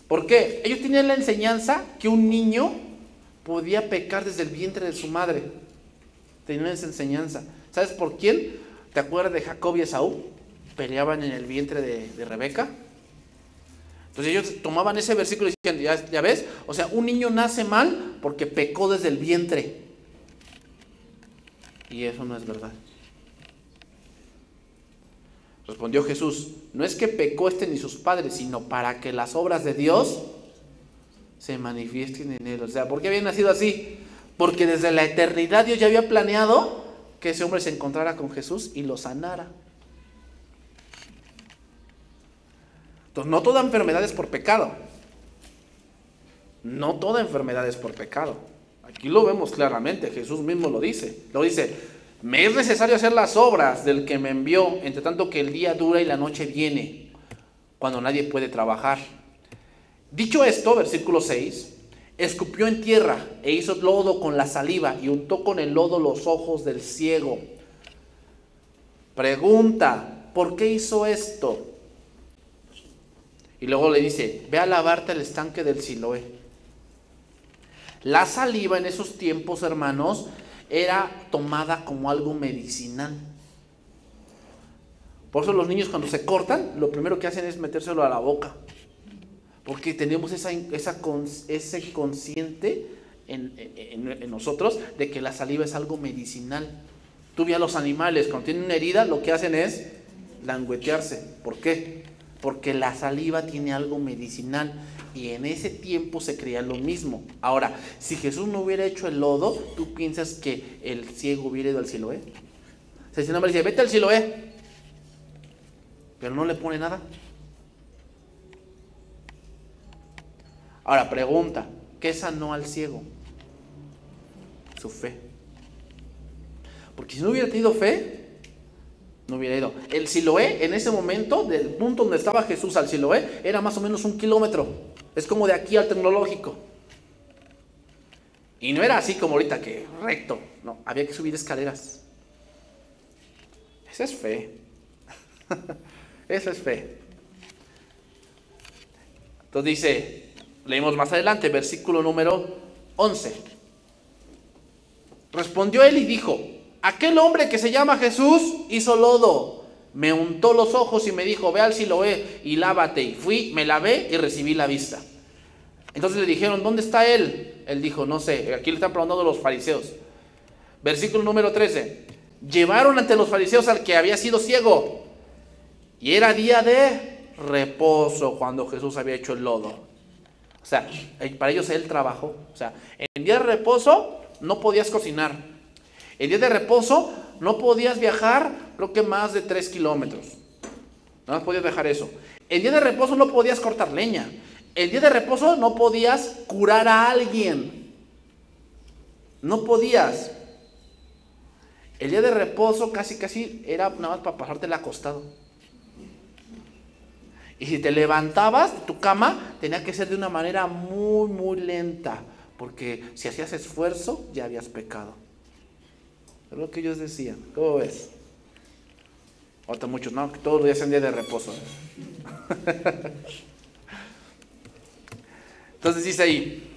S1: ¿Por qué? Ellos tenían la enseñanza que un niño podía pecar desde el vientre de su madre. Tenían esa enseñanza. ¿Sabes por quién? ¿Te acuerdas de Jacob y Esaú? Peleaban en el vientre de Rebeca. Entonces ellos tomaban ese versículo y decían, ¿ya ves? O sea, un niño nace mal porque pecó desde el vientre. Y eso no es verdad. Respondió Jesús, no es que pecó ni sus padres, sino para que las obras de Dios se manifiesten en él. O sea, ¿por qué había nacido así? Porque desde la eternidad Dios ya había planeado que ese hombre se encontrara con Jesús y lo sanara. Entonces, no toda enfermedad es por pecado. No toda enfermedad es por pecado. Aquí lo vemos claramente, Jesús mismo lo dice. Lo dice, me es necesario hacer las obras del que me envió, entre tanto que el día dura y la noche viene, cuando nadie puede trabajar. Dicho esto, versículo 6, escupió en tierra e hizo lodo con la saliva y untó con el lodo los ojos del ciego. Pregunta, ¿por qué hizo esto? Y luego le dice, ve a lavarte al estanque del Siloé. La saliva en esos tiempos, hermanos, era tomada como algo medicinal. Por eso los niños cuando se cortan, lo primero que hacen es metérselo a la boca. Porque tenemos ese consciente en nosotros de que la saliva es algo medicinal. Tú ves a los animales, cuando tienen una herida, lo que hacen es languetearse. ¿Por qué? Porque la saliva tiene algo medicinal. Y en ese tiempo se creía lo mismo. Ahora, si Jesús no hubiera hecho el lodo, ¿tú piensas que el ciego hubiera ido al Siloé? O sea, si no me dice, vete al Siloé, pero no le pone nada. Ahora, pregunta, ¿qué sanó al ciego? Su fe. Porque si no hubiera tenido fe, no hubiera ido. El Siloé, en ese momento, del punto donde estaba Jesús al Siloé, era más o menos 1 kilómetro. Es como de aquí al Tecnológico. Y no era así como ahorita que recto. No, había que subir escaleras. Esa es fe. Esa es fe. Entonces dice, leemos más adelante, versículo número 11. Respondió él y dijo, aquel hombre que se llama Jesús hizo lodo, me untó los ojos y me dijo, ve al Siloé y lávate. Y fui, me lavé y recibí la vista. Entonces le dijeron, ¿dónde está él? Él dijo, no sé. Aquí le están preguntando los fariseos. Versículo número 13. Llevaron ante los fariseos al que había sido ciego. Y era día de reposo cuando Jesús había hecho el lodo. O sea, para ellos él trabajó. O sea, en día de reposo no podías cocinar. En día de reposo no podías viajar, creo que más de 3 kilómetros. No podías viajar eso. En día de reposo no podías cortar leña. En día de reposo no podías curar a alguien. No podías. El día de reposo casi era nada más para pasártela acostado. Y si te levantabas, tu cama tenía que ser de una manera muy, muy lenta. Porque si hacías esfuerzo, ya habías pecado. Es lo que ellos decían. ¿Cómo ves? Ahorita muchos, no, que todos los días son día de reposo. Entonces dice ahí,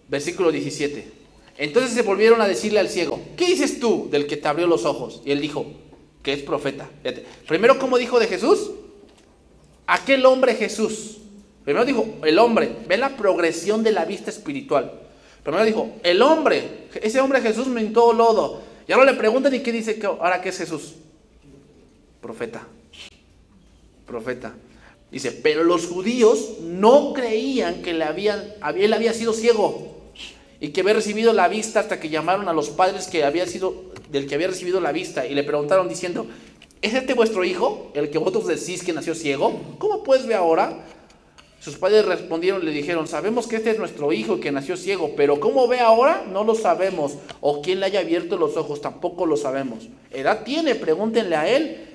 S1: versículo 17. Entonces se volvieron a decirle al ciego, ¿qué dices tú del que te abrió los ojos? Y él dijo, que es profeta. Fíjate. Primero, ¿cómo dijo de Jesús? Aquel hombre Jesús. Primero dijo, el hombre. Ve la progresión de la vista espiritual. Primero dijo, el hombre. Ese hombre Jesús me untó lodo. Y ahora le preguntan, ¿y qué dice ahora qué es Jesús? Profeta. Profeta. Dice, pero los judíos no creían que él había sido ciego y que había recibido la vista hasta que llamaron a los padres del que había recibido la vista y le preguntaron diciendo, ¿es este vuestro hijo, el que vosotros decís que nació ciego? ¿Cómo pues ve ahora? Sus padres respondieron y le dijeron, sabemos que este es nuestro hijo que nació ciego, pero ¿cómo ve ahora? No lo sabemos. O quién le haya abierto los ojos, tampoco lo sabemos. ¿Edad tiene? Pregúntenle a él.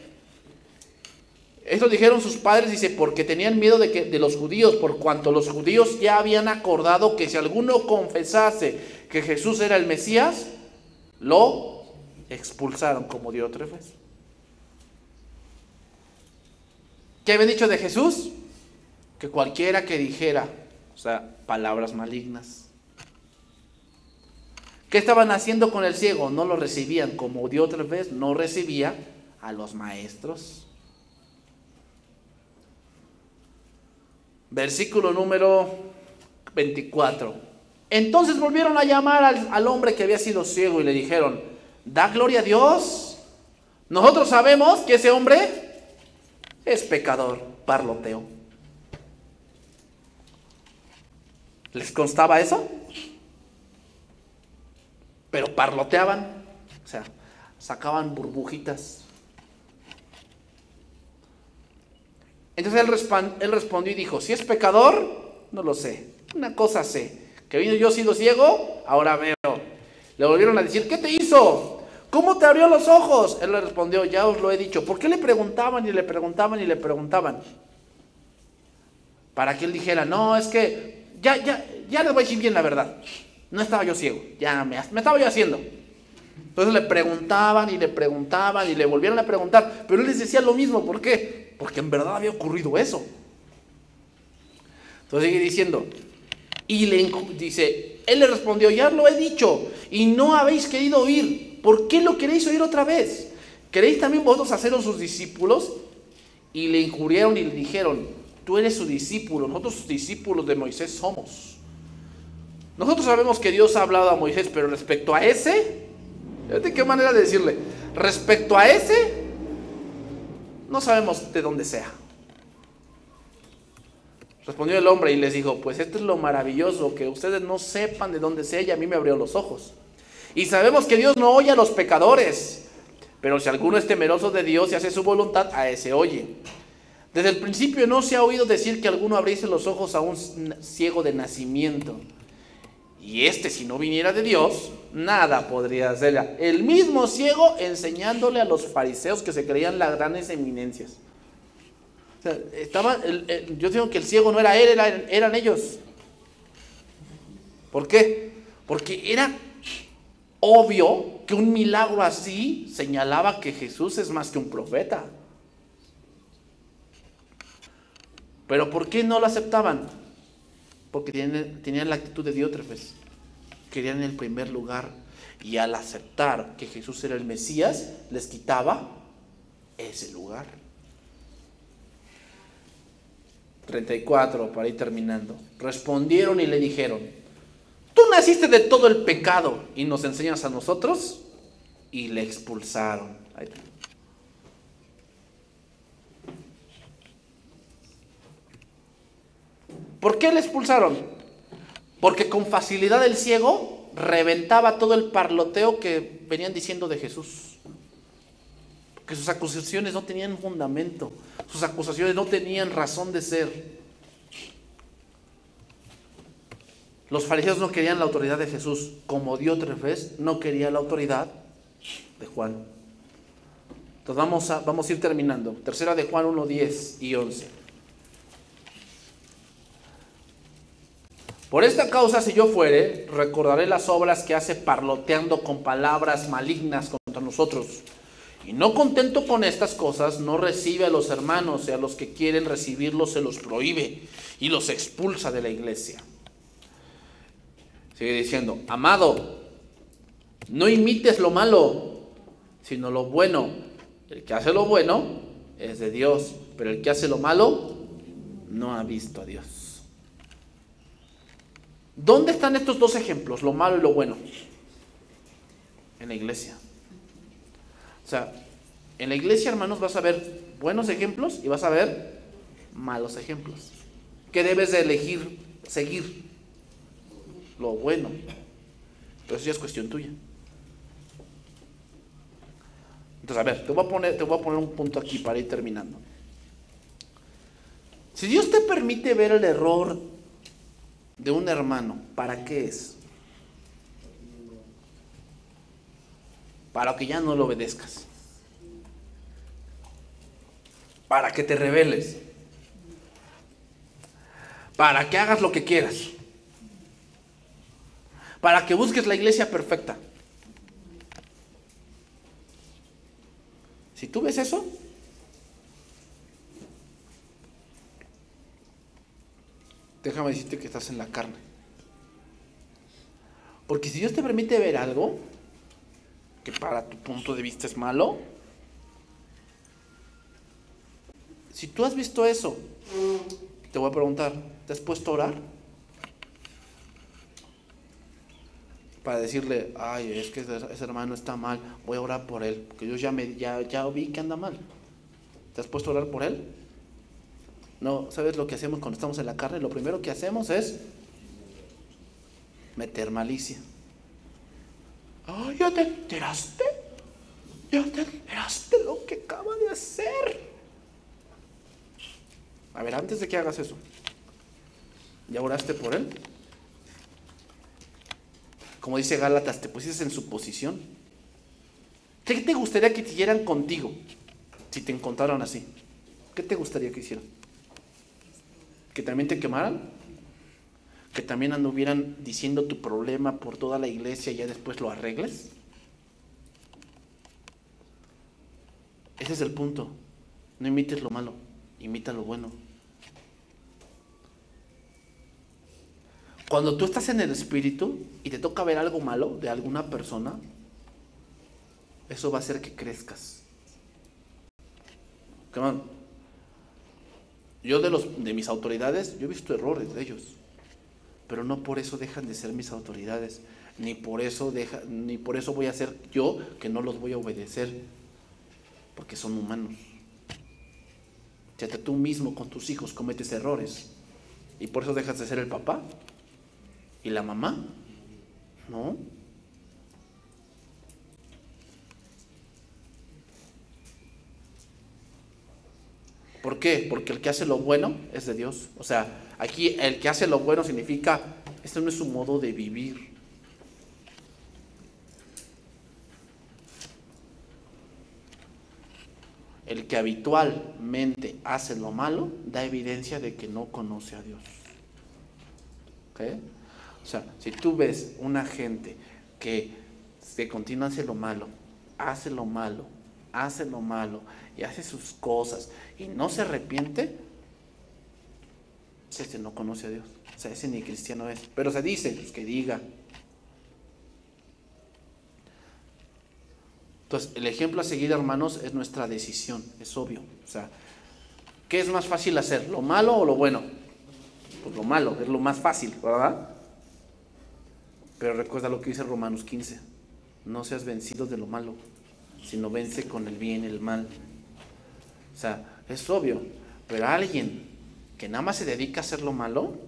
S1: Esto dijeron sus padres, dice, porque tenían miedo de los judíos, por cuanto los judíos ya habían acordado que si alguno confesase que Jesús era el Mesías, lo expulsaron como Diótrefes. ¿Qué habían dicho de Jesús? Que cualquiera que dijera, o sea, palabras malignas. ¿Qué estaban haciendo con el ciego? No lo recibían, como Diótrefes no recibía a los maestros. Versículo número 24. Entonces volvieron a llamar al hombre que había sido ciego y le dijeron, da gloria a Dios. Nosotros sabemos que ese hombre es pecador, parloteo. ¿Les constaba eso? Pero parloteaban, o sea, sacaban burbujitas. Entonces él respondió y dijo, si es pecador, no lo sé. Una cosa sé, que yo he sido ciego, ahora veo. Le volvieron a decir, ¿qué te hizo? ¿Cómo te abrió los ojos? Él le respondió, ya os lo he dicho. ¿Por qué le preguntaban y le preguntaban y le preguntaban? Para que él dijera, no, es que ya les voy a decir bien la verdad. No estaba yo ciego, ya me estaba yo haciendo. Entonces le preguntaban y le preguntaban y le volvieron a preguntar, pero él les decía lo mismo. ¿Por qué? Porque en verdad había ocurrido eso. Entonces sigue diciendo, y dice, él le respondió, ya lo he dicho y no habéis querido oír. ¿Por qué lo queréis oír otra vez? ¿Queréis también vosotros haceros sus discípulos? Y le injuriaron y le dijeron, tú eres su discípulo, nosotros sus discípulos de Moisés somos. Nosotros sabemos que Dios ha hablado a Moisés, pero respecto a ese, fíjate qué manera de decirle, respecto a ese, no sabemos de dónde sea. Respondió el hombre y les dijo, pues esto es lo maravilloso, que ustedes no sepan de dónde sea, y a mí me abrió los ojos. Y sabemos que Dios no oye a los pecadores, pero si alguno es temeroso de Dios y hace su voluntad, a ese oye. Desde el principio no se ha oído decir que alguno abriese los ojos a un ciego de nacimiento. Y si no viniera de Dios, nada podría hacer. El mismo ciego enseñándole a los fariseos que se creían las grandes eminencias. O sea, yo digo que el ciego no era él, eran ellos. ¿Por qué? Porque era obvio que un milagro así señalaba que Jesús es más que un profeta. Pero ¿por qué no lo aceptaban? Porque tenían la actitud de Diótrefes. Querían el primer lugar. Y al aceptar que Jesús era el Mesías, les quitaba ese lugar. 34, para ir terminando. Respondieron y le dijeron, tú naciste de todo el pecado y nos enseñas a nosotros. Y le expulsaron. Ahí está. ¿Por qué le expulsaron? Porque con facilidad el ciego reventaba todo el parloteo que venían diciendo de Jesús. Porque sus acusaciones no tenían fundamento. Sus acusaciones no tenían razón de ser. Los fariseos no querían la autoridad de Jesús, como Diótrefes no quería la autoridad de Juan. Entonces vamos a ir terminando. Tercera de Juan 1, 10 y 11. Por esta causa, si yo fuere, recordaré las obras que hace parloteando con palabras malignas contra nosotros. Y no contento con estas cosas, no recibe a los hermanos, y a los que quieren recibirlos se los prohíbe y los expulsa de la iglesia. Sigue diciendo, amado, no imites lo malo, sino lo bueno. El que hace lo bueno es de Dios, pero el que hace lo malo no ha visto a Dios. ¿Dónde están estos dos ejemplos, lo malo y lo bueno? En la iglesia. O sea, en la iglesia, hermanos, vas a ver buenos ejemplos y vas a ver malos ejemplos. ¿Qué debes de elegir, seguir? Lo bueno. Pero eso ya es cuestión tuya. Entonces, a ver, te voy a poner un punto aquí para ir terminando. Si Dios te permite ver el error de un hermano, ¿para qué es? Para que ya no lo obedezcas. Para que te rebeles. Para que hagas lo que quieras. Para que busques la iglesia perfecta. Si tú ves eso, déjame decirte que estás en la carne. Porque si Dios te permite ver algo que para tu punto de vista es malo, si tú has visto eso, te voy a preguntar, ¿te has puesto a orar? Para decirle, ay, es que ese hermano está mal, voy a orar por él, porque yo ya vi que anda mal. ¿Te has puesto a orar por él? No, ¿sabes lo que hacemos cuando estamos en la carne? Lo primero que hacemos es meter malicia. ¿Ya te enteraste? ¿Ya te enteraste lo que acaba de hacer? A ver, antes de que hagas eso, ¿ya oraste por él? Como dice Gálatas, ¿te pusiste en su posición? ¿Qué te gustaría que hicieran contigo si te encontraran así? ¿Qué te gustaría que hicieran? ¿Que también te quemaran? ¿Que también anduvieran diciendo tu problema por toda la iglesia y ya después lo arregles? Ese es el punto. No imites lo malo, imita lo bueno. Cuando tú estás en el espíritu y te toca ver algo malo de alguna persona, eso va a hacer que crezcas. Come on. Yo de mis autoridades, yo he visto errores de ellos, pero no por eso dejan de ser mis autoridades, ni por eso voy a hacer yo que no los voy a obedecer, porque son humanos. Si hasta tú mismo con tus hijos cometes errores, y por eso dejas de ser el papá y la mamá, ¿no? ¿Por qué? Porque el que hace lo bueno es de Dios. O sea, aquí el que hace lo bueno significa, este no es su modo de vivir. El que habitualmente hace lo malo da evidencia de que no conoce a Dios. ¿Ok? O sea, si tú ves una gente que se continúa hace lo malo, hace lo malo, hace lo malo y hace sus cosas y no se arrepiente, ese no conoce a Dios. O sea, ese ni cristiano es. Pero se dice, pues que diga. Entonces, el ejemplo a seguir, hermanos, es nuestra decisión, es obvio. O sea, ¿qué es más fácil hacer? ¿Lo malo o lo bueno? Pues lo malo, es lo más fácil, ¿verdad? Pero recuerda lo que dice Romanos 15. No seas vencido de lo malo, sino vence con el bien el mal. O sea, es obvio. Pero alguien que nada más se dedica a hacer lo malo,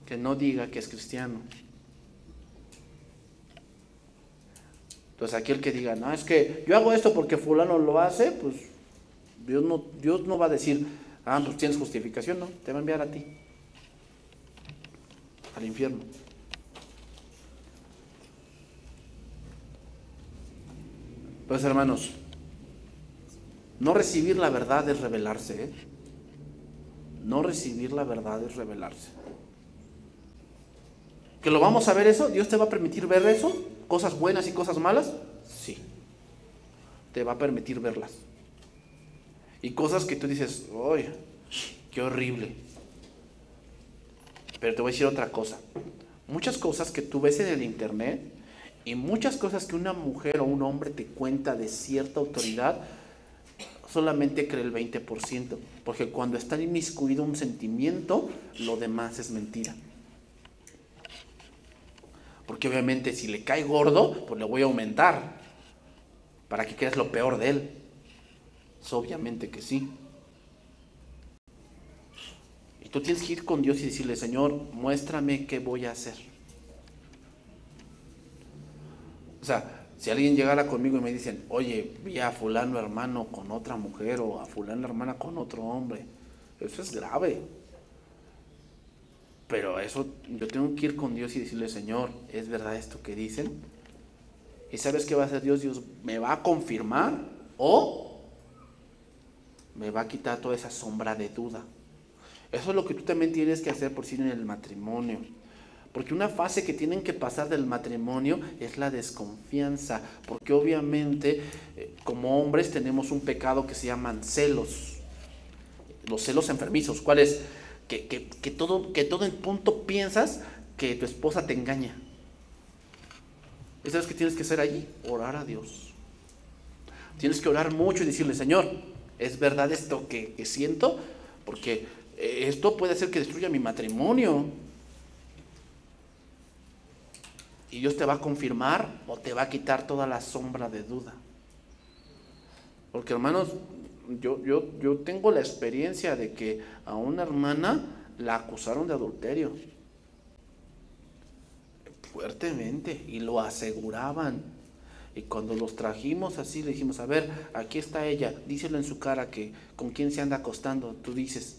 S1: que no diga que es cristiano. Entonces aquí el que diga, no, es que yo hago esto porque fulano lo hace, pues Dios no va a decir, pues tienes justificación, no, te va a enviar a ti, al infierno. Entonces, hermanos, no recibir la verdad es rebelarse, ¿eh? No recibir la verdad es rebelarse. ¿Que lo vamos a ver eso? ¿Dios te va a permitir ver eso? ¿Cosas buenas y cosas malas? Sí. Te va a permitir verlas. Y cosas que tú dices, ¡ay, qué horrible! Pero te voy a decir otra cosa. Muchas cosas que tú ves en el internet y muchas cosas que una mujer o un hombre te cuenta de cierta autoridad, solamente cree el 20%. Porque cuando está inmiscuido un sentimiento, lo demás es mentira. Porque obviamente si le cae gordo, pues le voy a aumentar para que creas lo peor de él. Pues obviamente que sí. Y tú tienes que ir con Dios y decirle, Señor, muéstrame qué voy a hacer. O sea, si alguien llegara conmigo y me dicen, oye, vi a fulano hermano con otra mujer o a fulano hermana con otro hombre, eso es grave. Pero eso, yo tengo que ir con Dios y decirle, Señor, ¿es verdad esto que dicen? ¿Y sabes qué va a hacer Dios? Dios me va a confirmar o me va a quitar toda esa sombra de duda. Eso es lo que tú también tienes que hacer por si en el matrimonio. Porque una fase que tienen que pasar del matrimonio es la desconfianza. Porque obviamente, como hombres tenemos un pecado que se llaman celos. Los celos enfermizos. ¿Cuál es? Que todo en punto piensas que tu esposa te engaña. ¿Y sabes qué tienes que hacer allí? Orar a Dios. Tienes que orar mucho y decirle, Señor, ¿es verdad esto que siento? Porque esto puede hacer que destruya mi matrimonio. Y Dios te va a confirmar o te va a quitar toda la sombra de duda. Porque hermanos, yo tengo la experiencia de que a una hermana la acusaron de adulterio. Fuertemente. Y lo aseguraban. Y cuando los trajimos así, le dijimos, a ver, aquí está ella, díselo en su cara que con quién se anda acostando. Tú dices.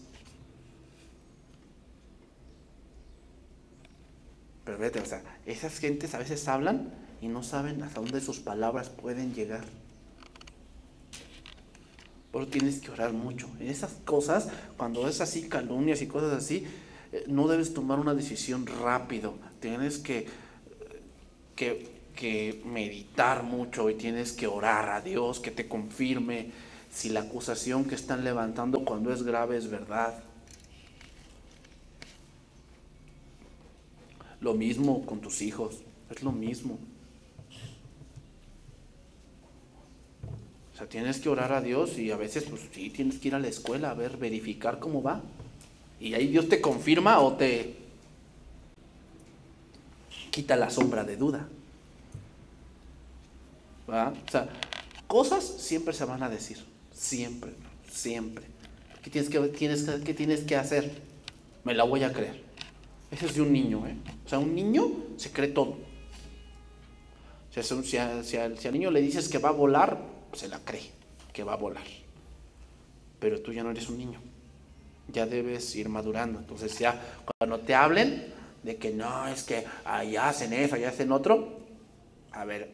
S1: Pero vete, o sea, esas gentes a veces hablan y no saben hasta dónde sus palabras pueden llegar. Pero tienes que orar mucho. En esas cosas, cuando es así, calumnias y cosas así, no debes tomar una decisión rápido. Tienes que meditar mucho y tienes que orar a Dios que te confirme si la acusación que están levantando cuando es grave es verdad. Lo mismo con tus hijos, es lo mismo. O sea, tienes que orar a Dios y a veces, pues sí, tienes que ir a la escuela a ver, verificar cómo va. Y ahí Dios te confirma o te quita la sombra de duda. ¿Va? O sea, cosas siempre se van a decir. Siempre, siempre. ¿Qué tienes que hacer? Me la voy a creer. Eso es de un niño, ¿eh? O sea, un niño se cree todo. O sea, si al niño le dices que va a volar, se la cree, que va a volar. Pero tú ya no eres un niño. Ya debes ir madurando. Entonces ya cuando te hablen de que no, es que allá hacen eso, allá hacen otro, a ver,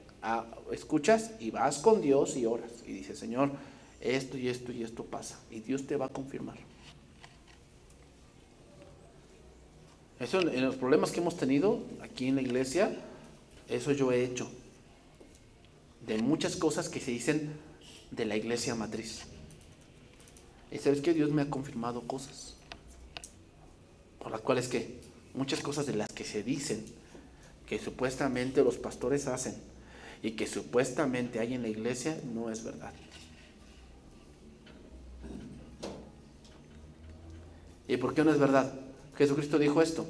S1: escuchas y vas con Dios y oras. Y dices, Señor, esto y esto y esto pasa. Y Dios te va a confirmar. Eso en los problemas que hemos tenido aquí en la iglesia, eso yo he hecho. De muchas cosas que se dicen de la iglesia matriz. Y sabes que Dios me ha confirmado cosas. Por las cuales que muchas cosas de las que se dicen, que supuestamente los pastores hacen y que supuestamente hay en la iglesia, no es verdad. ¿Y por qué no es verdad? Jesucristo dijo esto: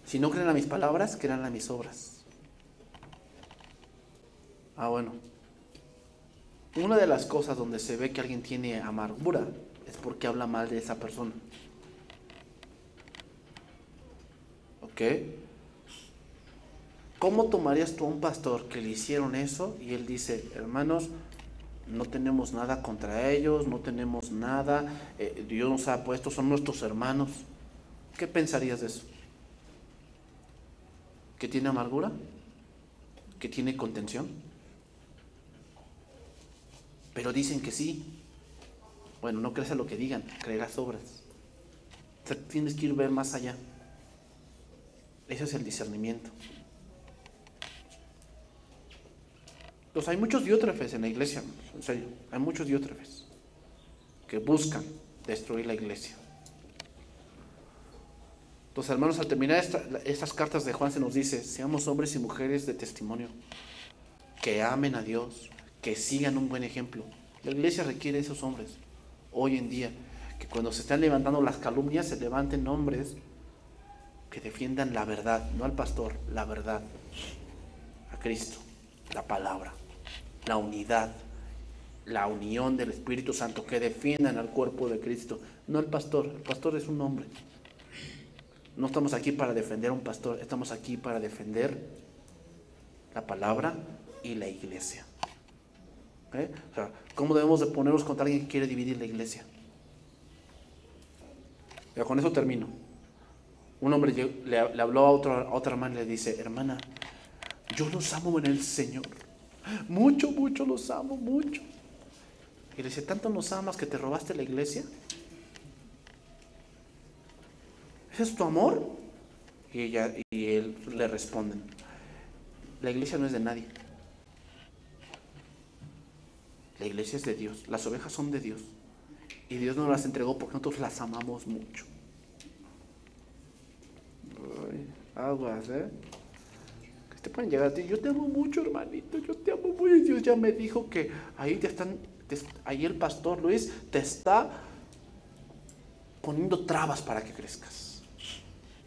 S1: si no creen a mis palabras, crean a mis obras. Bueno. Una de las cosas donde se ve que alguien tiene amargura es porque habla mal de esa persona. ¿Ok? ¿Cómo tomarías tú a un pastor que le hicieron eso y él dice, hermanos, no tenemos nada contra ellos, no tenemos nada, Dios nos ha puesto, son nuestros hermanos? ¿Qué pensarías de eso? ¿Que tiene amargura? ¿Que tiene contención? Pero dicen que sí. Bueno, no creas a lo que digan, creerás obras. O sea, tienes que ir a ver más allá. Ese es el discernimiento. Entonces hay muchos diótrefes en la iglesia, en serio, hay muchos diótrefes que buscan destruir la iglesia. Entonces, hermanos, al terminar estas cartas de Juan se nos dice, seamos hombres y mujeres de testimonio, que amen a Dios, que sigan un buen ejemplo. La iglesia requiere de esos hombres hoy en día, que cuando se están levantando las calumnias se levanten hombres que defiendan la verdad, no al pastor, la verdad, a Cristo, la palabra, la unidad, la unión del Espíritu Santo, que defiendan al cuerpo de Cristo, no al pastor. El pastor es un hombre. No estamos aquí para defender a un pastor, estamos aquí para defender la palabra y la iglesia. O sea, ¿cómo debemos de ponernos contra alguien que quiere dividir la iglesia? Ya con eso termino. Un hombre le habló a otra hermana y le dice, hermana, yo los amo en el Señor. Mucho, mucho los amo, mucho. Y le dice, ¿tanto nos amas que te robaste la iglesia? ¿Ese es tu amor? Y él le responden, la iglesia no es de nadie. La iglesia es de Dios, las ovejas son de Dios. Y Dios nos las entregó porque nosotros las amamos mucho. Aguas, que te pueden llegar a ti, yo te amo mucho, hermanito, yo te amo mucho. Y Dios ya me dijo que ahí ahí el pastor Luis te está poniendo trabas para que crezcas.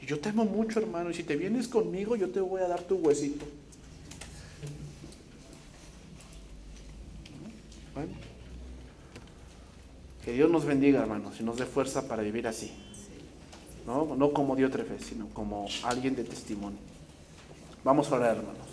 S1: Y yo te amo mucho, hermano, y si te vienes conmigo, yo te voy a dar tu huesito. Bueno, que Dios nos bendiga, hermanos, y nos dé fuerza para vivir así. No como Diótrefes, sino como alguien de testimonio. Vamos a orar, hermanos.